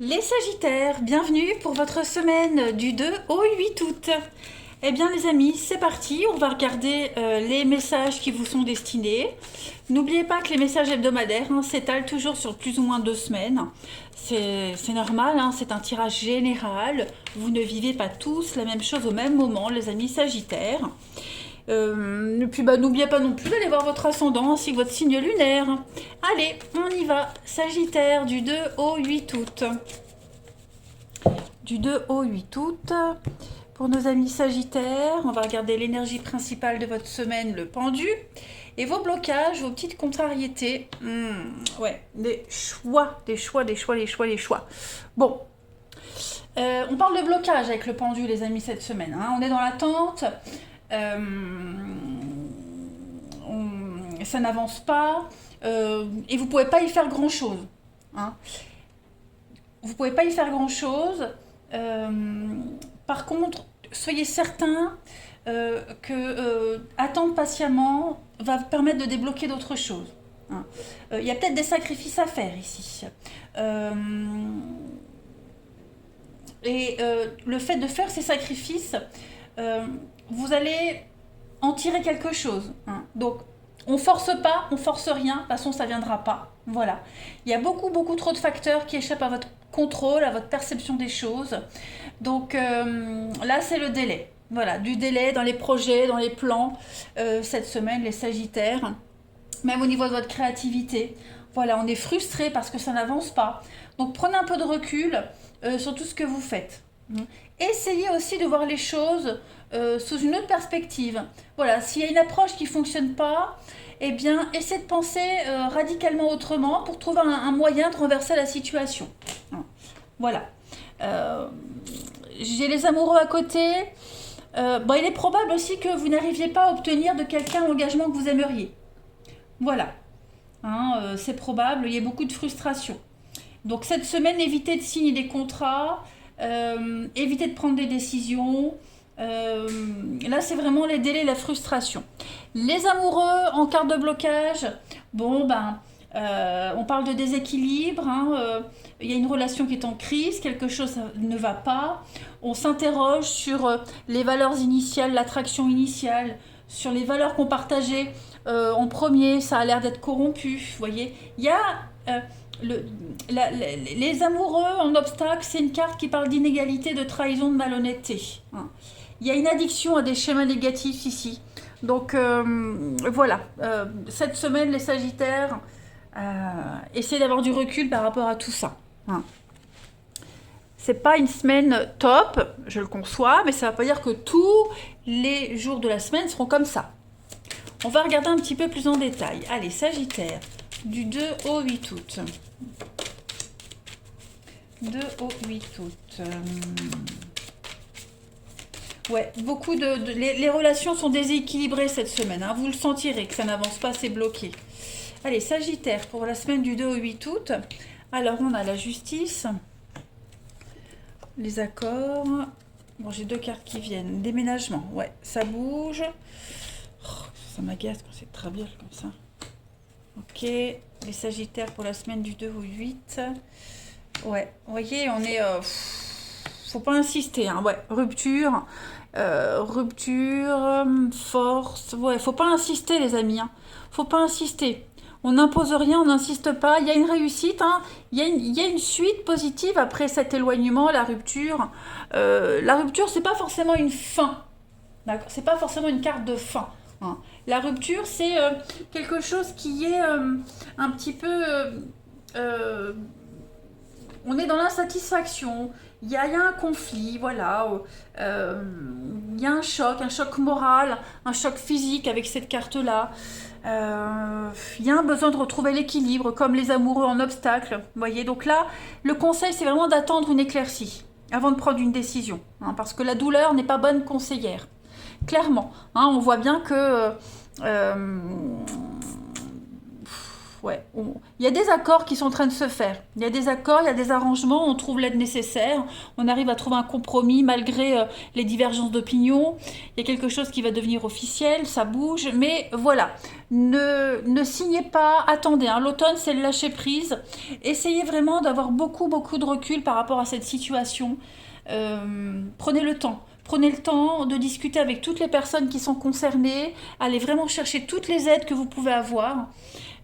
Les Sagittaires, bienvenue pour votre semaine du 2 au 8 août. Eh bien les amis, c'est parti, on va regarder les messages qui vous sont destinés. N'oubliez pas que les messages hebdomadaires s'étalent toujours sur plus ou moins 2 semaines. C'est normal, c'est un tirage général. Vous ne vivez pas tous la même chose au même moment, les amis Sagittaires. Et puis n'oubliez pas non plus d'aller voir votre ascendant ainsi que votre signe lunaire. Allez, on y va. Sagittaire du 2 au 8 août. Du 2 au 8 août. Pour nos amis Sagittaires, on va regarder l'énergie principale de votre semaine, le pendu. Et vos blocages, vos petites contrariétés. Ouais, des choix. Bon, on parle de blocage avec le pendu, les amis, cette semaine. On est dans l'attente. Ça n'avance pas. Et vous ne pouvez pas y faire grand-chose. Vous ne pouvez pas y faire grand-chose. Par contre, soyez certain que attendre patiemment va vous permettre de débloquer d'autres choses. Il y a peut-être des sacrifices à faire ici. Le fait de faire ces sacrifices, vous allez en tirer quelque chose. Donc, on force pas, on force rien, de toute façon ça viendra pas. Voilà. Il y a beaucoup trop de facteurs qui échappent à votre contrôle, à votre perception des choses. Donc là c'est le délai. Voilà, du délai dans les projets, dans les plans, cette semaine, les Sagittaires, même au niveau de votre créativité. Voilà, on est frustré parce que ça n'avance pas. Donc prenez un peu de recul sur tout ce que vous faites. Essayez aussi de voir les choses sous une autre perspective. Voilà, s'il y a une approche qui ne fonctionne pas, eh bien, essayez de penser radicalement autrement pour trouver un moyen de renverser la situation. Voilà. J'ai les amoureux à côté. Il est probable aussi que vous n'arriviez pas à obtenir de quelqu'un l'engagement que vous aimeriez. Voilà. C'est probable, il y a beaucoup de frustration. Donc cette semaine, évitez de signer des contrats, évitez de prendre des décisions. Là, c'est vraiment les délais, la frustration. Les amoureux en carte de blocage, on parle de déséquilibre. Il y a une relation qui est en crise, quelque chose ne va pas. On s'interroge sur les valeurs initiales, l'attraction initiale, sur les valeurs qu'on partageait en premier. Ça a l'air d'être corrompu. Vous voyez, il y a les amoureux en obstacle, c'est une carte qui parle d'inégalité, de trahison, de malhonnêteté. Il y a une addiction à des schémas négatifs ici. Donc voilà, cette semaine, les Sagittaires, essayez d'avoir du recul par rapport à tout ça. C'est pas une semaine top, je le conçois, mais ça ne va pas dire que tous les jours de la semaine seront comme ça. On va regarder un petit peu plus en détail. Allez, Sagittaire, du 2 au 8 août. 2 au 8 août. Ouais, les relations sont déséquilibrées cette semaine. Vous le sentirez que ça n'avance pas, c'est bloqué. Allez, Sagittaire, pour la semaine du 2 au 8 août. Alors, on a la justice, les accords. Bon, j'ai 2 cartes qui viennent. Déménagement, ouais, ça bouge. Ça m'agace quand c'est très bien comme ça. Ok, les Sagittaires pour la semaine du 2 au 8. Ouais, vous voyez, on est... faut pas insister, ouais, rupture, force, ouais, faut pas insister les amis, faut pas insister. On n'impose rien, on n'insiste pas, il y a une réussite, il y a une suite positive après cet éloignement, la rupture. La rupture, c'est pas forcément une fin, d'accord, c'est pas forcément une carte de fin. La rupture, c'est quelque chose qui est un petit peu... on est dans l'insatisfaction, il y a un conflit, voilà, il y a un choc moral, un choc physique avec cette carte-là. Il y a un besoin de retrouver l'équilibre, comme les amoureux en obstacle. Vous voyez, donc là, le conseil, c'est vraiment d'attendre une éclaircie avant de prendre une décision, parce que la douleur n'est pas bonne conseillère. Clairement, on voit bien que... ouais, il y a des accords qui sont en train de se faire. Il y a des accords, il y a des arrangements, on trouve l'aide nécessaire, on arrive à trouver un compromis malgré les divergences d'opinion. Il y a quelque chose qui va devenir officiel, ça bouge, mais voilà. Ne signez pas, attendez, hein, l'automne c'est le lâcher prise. Essayez vraiment d'avoir beaucoup de recul par rapport à cette situation. Prenez le temps. Prenez le temps de discuter avec toutes les personnes qui sont concernées, allez vraiment chercher toutes les aides que vous pouvez avoir.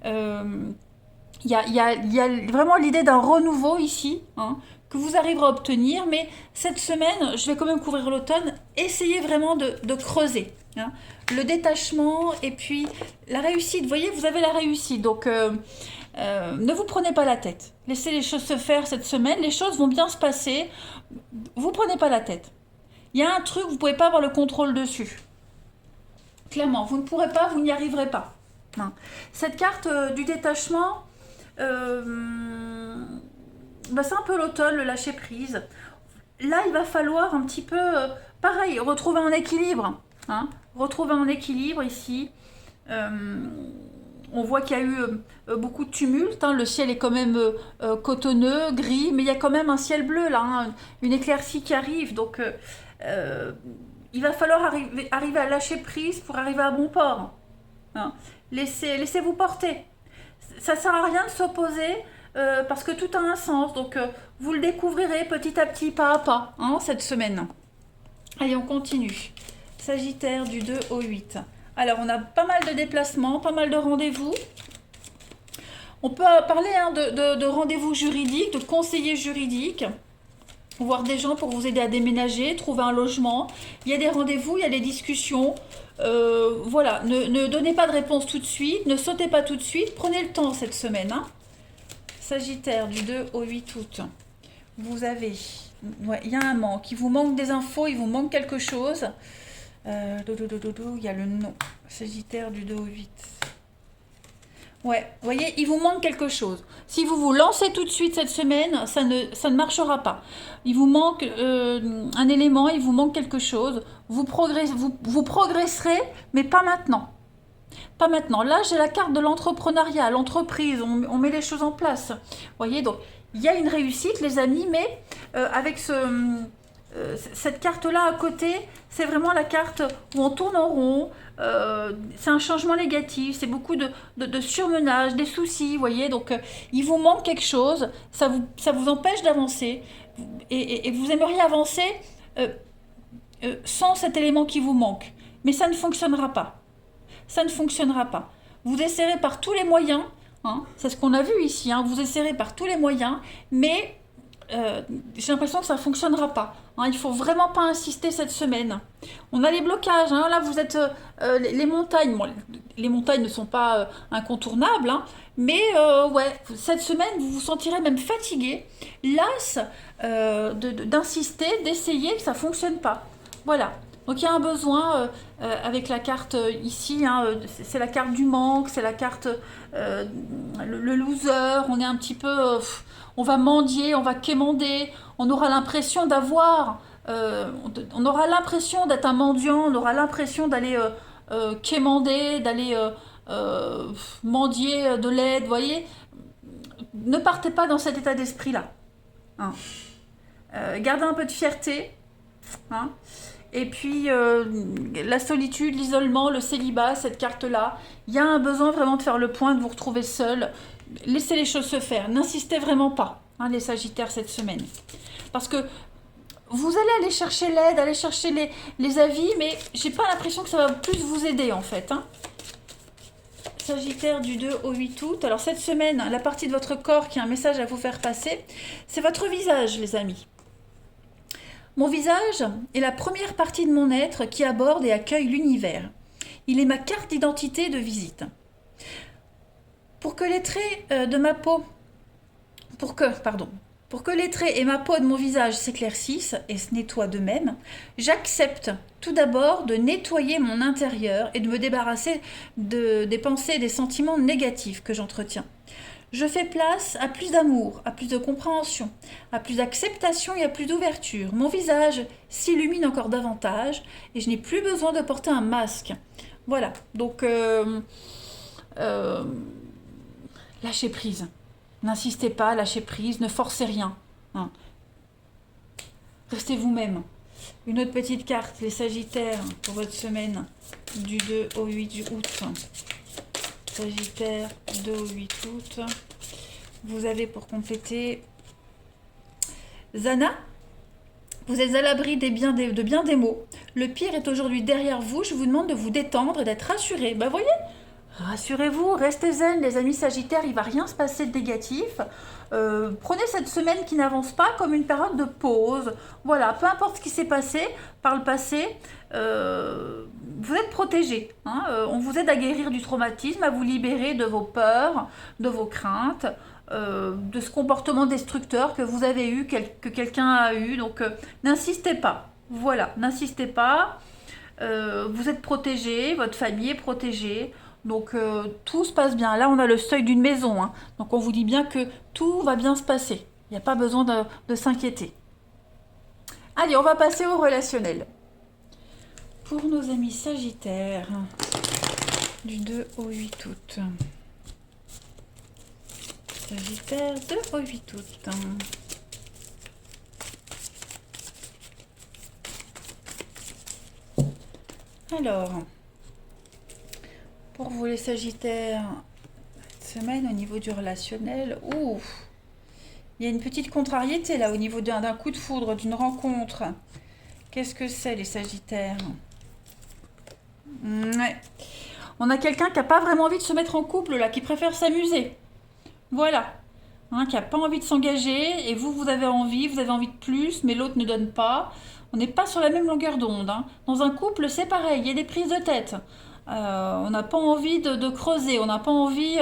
Il y a vraiment l'idée d'un renouveau ici, hein, que vous arriverez à obtenir, mais cette semaine, je vais quand même couvrir l'automne, essayez vraiment de creuser. Hein, le détachement et puis la réussite. Vous voyez, vous avez la réussite, donc ne vous prenez pas la tête. Laissez les choses se faire cette semaine, les choses vont bien se passer. Vous prenez pas la tête. Il y a un truc, vous ne pouvez pas avoir le contrôle dessus. Clairement, vous ne pourrez pas, vous n'y arriverez pas. Hein. Cette carte du détachement, c'est un peu l'automne, le lâcher prise. Là, il va falloir un petit peu, pareil, retrouver un équilibre. Hein. Retrouver un équilibre ici. On voit qu'il y a eu beaucoup de tumulte. Hein. Le ciel est quand même cotonneux, gris, mais il y a quand même un ciel bleu là, hein, une éclaircie qui arrive. Donc, il va falloir arriver à lâcher prise pour arriver à bon port. Hein. Laissez-vous porter. Ça ne sert à rien de s'opposer parce que tout a un sens. Donc, vous le découvrirez petit à petit, pas à pas, hein, cette semaine. Allez, on continue. Sagittaire du 2 au 8. Alors, on a pas mal de déplacements, pas mal de rendez-vous. On peut parler hein, de rendez-vous juridiques, de conseillers juridiques, voir des gens pour vous aider à déménager, trouver un logement. Il y a des rendez-vous, il y a des discussions. Voilà, ne donnez pas de réponse tout de suite, ne sautez pas tout de suite, prenez le temps cette semaine. Hein. Sagittaire du 2 au 8 août. Vous avez, ouais, il y a un manque, il vous manque des infos, il vous manque quelque chose. Il y a le nom. Sagittaire du 2 au 8. Ouais, vous voyez, il vous manque quelque chose. Si vous vous lancez tout de suite cette semaine, ça ne marchera pas. Il vous manque un élément, il vous manque quelque chose. Vous progresserez, mais pas maintenant. Pas maintenant. Là, j'ai la carte de l'entrepreneuriat, l'entreprise, on met les choses en place. Vous voyez, donc, il y a une réussite, les amis, mais avec cette carte-là à côté, c'est vraiment la carte où on tourne en rond. C'est un changement négatif, c'est beaucoup de surmenage, des soucis, vous voyez. Donc, il vous manque quelque chose, ça vous empêche d'avancer. Et vous aimeriez avancer sans cet élément qui vous manque. Mais ça ne fonctionnera pas. Ça ne fonctionnera pas. Vous essaierez par tous les moyens, hein, c'est ce qu'on a vu ici, hein, vous essaierez par tous les moyens, mais j'ai l'impression que ça ne fonctionnera pas. Hein, il ne faut vraiment pas insister cette semaine. On a les blocages, hein, là vous êtes les montagnes. Bon, les montagnes ne sont pas incontournables, hein, mais ouais, cette semaine vous vous sentirez même fatigué, las d'insister, d'essayer, que ça ne fonctionne pas. Voilà. Donc il y a un besoin avec la carte ici, hein, c'est la carte du manque, c'est la carte le loser, on est un petit peu, on va mendier, on va quémander, on aura l'impression d'avoir, on aura l'impression d'être un mendiant, on aura l'impression d'aller quémander, d'aller mendier de l'aide, vous voyez. Ne partez pas dans cet état d'esprit-là. Hein. Gardez un peu de fierté. Hein. Et puis, la solitude, l'isolement, le célibat, cette carte-là, il y a un besoin vraiment de faire le point, de vous retrouver seul. Laissez les choses se faire. N'insistez vraiment pas, hein, les Sagittaires, cette semaine. Parce que vous allez aller chercher l'aide, aller chercher les avis, mais j'ai pas l'impression que ça va plus vous aider, en fait. Hein. Sagittaire du 2 au 8 août. Alors, cette semaine, la partie de votre corps qui a un message à vous faire passer, c'est votre visage, les amis. Mon visage est la première partie de mon être qui aborde et accueille l'univers. Il est ma carte d'identité de visite. Pour que les traits de ma peau, pour que les traits et ma peau de mon visage s'éclaircissent et se nettoient d'eux-mêmes, j'accepte tout d'abord de nettoyer mon intérieur et de me débarrasser des pensées et des sentiments négatifs que j'entretiens. Je fais place à plus d'amour, à plus de compréhension, à plus d'acceptation et à plus d'ouverture. Mon visage s'illumine encore davantage et je n'ai plus besoin de porter un masque. Voilà, donc lâchez prise. N'insistez pas, lâchez prise, ne forcez rien. Hein. Restez vous-même. Une autre petite carte, les Sagittaires, pour votre semaine du 2 au 8 août. Sagittaire, 2 au 8 août. Vous avez pour compléter Zana. Vous êtes à l'abri de bien des maux. Le pire est aujourd'hui derrière vous. Je vous demande de vous détendre, d'être rassuré. Ben voyez, rassurez-vous, restez zen, les amis Sagittaires, il ne va rien se passer de négatif. Prenez cette semaine qui n'avance pas comme une période de pause. Voilà, peu importe ce qui s'est passé par le passé, vous êtes protégés. Hein, on vous aide à guérir du traumatisme, à vous libérer de vos peurs, de vos craintes, de ce comportement destructeur que vous avez eu, que quelqu'un a eu. Donc, n'insistez pas. Voilà, n'insistez pas. Vous êtes protégés, votre famille est protégée. Donc tout se passe bien. Là, on a le seuil d'une maison. Hein. Donc on vous dit bien que tout va bien se passer. Il n'y a pas besoin de s'inquiéter. Allez, on va passer au relationnel. Pour nos amis Sagittaires, du 2 au 8 août. Sagittaire, 2 au 8 août. Alors... Pour vous les Sagittaires, cette semaine au niveau du relationnel, il y a une petite contrariété là au niveau d'un coup de foudre, d'une rencontre. Qu'est-ce que c'est les Sagittaires? Ouais. On a quelqu'un qui n'a pas vraiment envie de se mettre en couple là, qui préfère s'amuser. Voilà. Hein, qui n'a pas envie de s'engager et vous avez envie de plus, mais l'autre ne donne pas. On n'est pas sur la même longueur d'onde. Hein. Dans un couple, c'est pareil, il y a des prises de tête. On n'a pas envie de creuser, on n'a pas envie...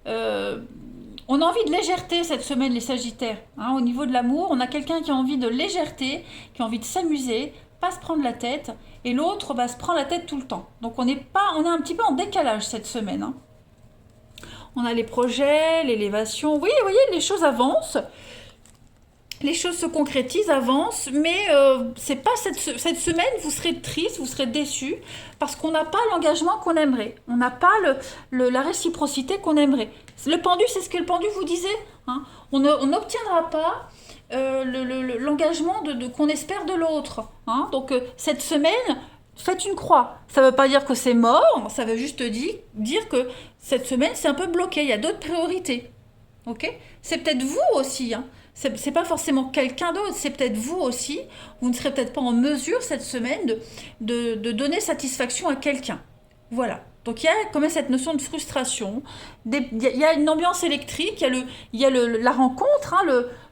on a envie de légèreté cette semaine, les Sagittaires. Hein, au niveau de l'amour, on a quelqu'un qui a envie de légèreté, qui a envie de s'amuser, pas se prendre la tête, et l'autre se prend la tête tout le temps. Donc on est un petit peu en décalage cette semaine. Hein. On a les projets, l'élévation. Oui, vous voyez, les choses avancent. Les choses se concrétisent, avancent, mais c'est pas cette semaine, vous serez triste, vous serez déçu, parce qu'on n'a pas l'engagement qu'on aimerait. On n'a pas la réciprocité qu'on aimerait. Le pendu, c'est ce que le pendu vous disait. Hein. On n'obtiendra pas l'engagement qu'on espère de l'autre. Hein. Donc cette semaine, faites une croix. Ça ne veut pas dire que c'est mort, ça veut juste dire que cette semaine, c'est un peu bloqué, il y a d'autres priorités. Ok ? C'est peut-être vous aussi, hein. C'est pas forcément quelqu'un d'autre, c'est peut-être vous aussi. Vous ne serez peut-être pas en mesure cette semaine de donner satisfaction à quelqu'un. Voilà. Donc il y a quand même cette notion de frustration. Il y a une ambiance électrique, il y a la rencontre, hein,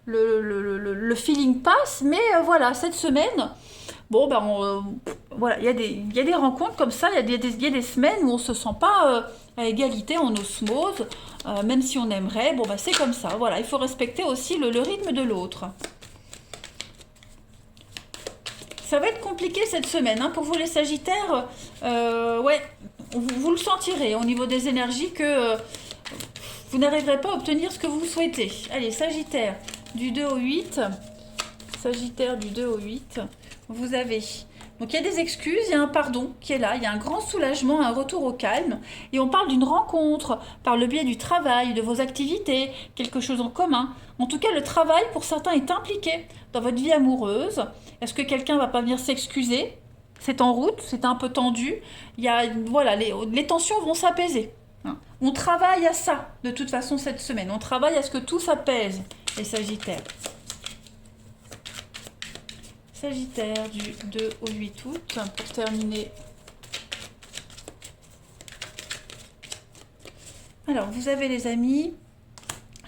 le feeling passe, mais voilà, cette semaine, bon, voilà, il y a des rencontres comme ça, il y a des semaines où on ne se sent pas à égalité, en osmose, même si on aimerait, c'est comme ça, voilà, il faut respecter aussi le rythme de l'autre. Ça va être compliqué cette semaine, hein, pour vous les Sagittaires, ouais, vous le sentirez au niveau des énergies que vous n'arriverez pas à obtenir ce que vous souhaitez. Allez, Sagittaire, du 2 au 8, Sagittaire du 2 au 8, vous avez... Donc il y a des excuses, il y a un pardon qui est là, il y a un grand soulagement, un retour au calme. Et on parle d'une rencontre par le biais du travail, de vos activités, quelque chose en commun. En tout cas, le travail pour certains est impliqué dans votre vie amoureuse. Est-ce que quelqu'un va pas venir s'excuser? C'est en route, c'est un peu tendu. Voilà, les tensions vont s'apaiser. On travaille à ça, de toute façon, cette semaine. On travaille à ce que tout s'apaise, les Sagittaires. Sagittaire du 2 au 8 août, pour terminer. Alors, vous avez les amis,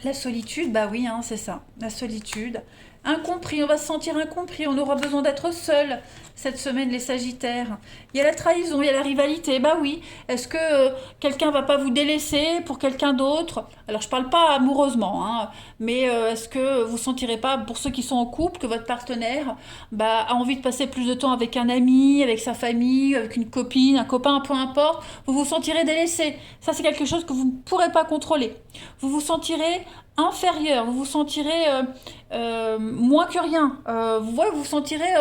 la solitude, bah oui, hein, c'est ça, la solitude. Incompris, on va se sentir incompris, on aura besoin d'être seul cette semaine, les Sagittaires. Il y a la trahison, il y a la rivalité, bah oui. Est-ce que quelqu'un va pas vous délaisser pour quelqu'un d'autre? Alors, je parle pas amoureusement, hein, mais est-ce que vous sentirez pas, pour ceux qui sont en couple, que votre partenaire a envie de passer plus de temps avec un ami, avec sa famille, avec une copine, un copain, peu importe, vous vous sentirez délaissé. Ça, c'est quelque chose que vous ne pourrez pas contrôler. Vous vous sentirez inférieur, vous vous sentirez moins que rien. Vous vous sentirez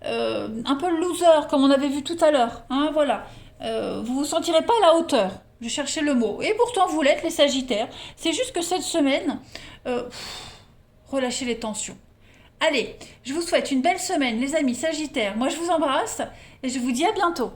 un peu loser, comme on avait vu tout à l'heure. Hein, voilà. Vous vous sentirez pas à la hauteur. Je cherchais le mot. Et pourtant, vous l'êtes, les Sagittaires. C'est juste que cette semaine, relâchez les tensions. Allez, je vous souhaite une belle semaine, les amis Sagittaires. Moi, je vous embrasse et je vous dis à bientôt.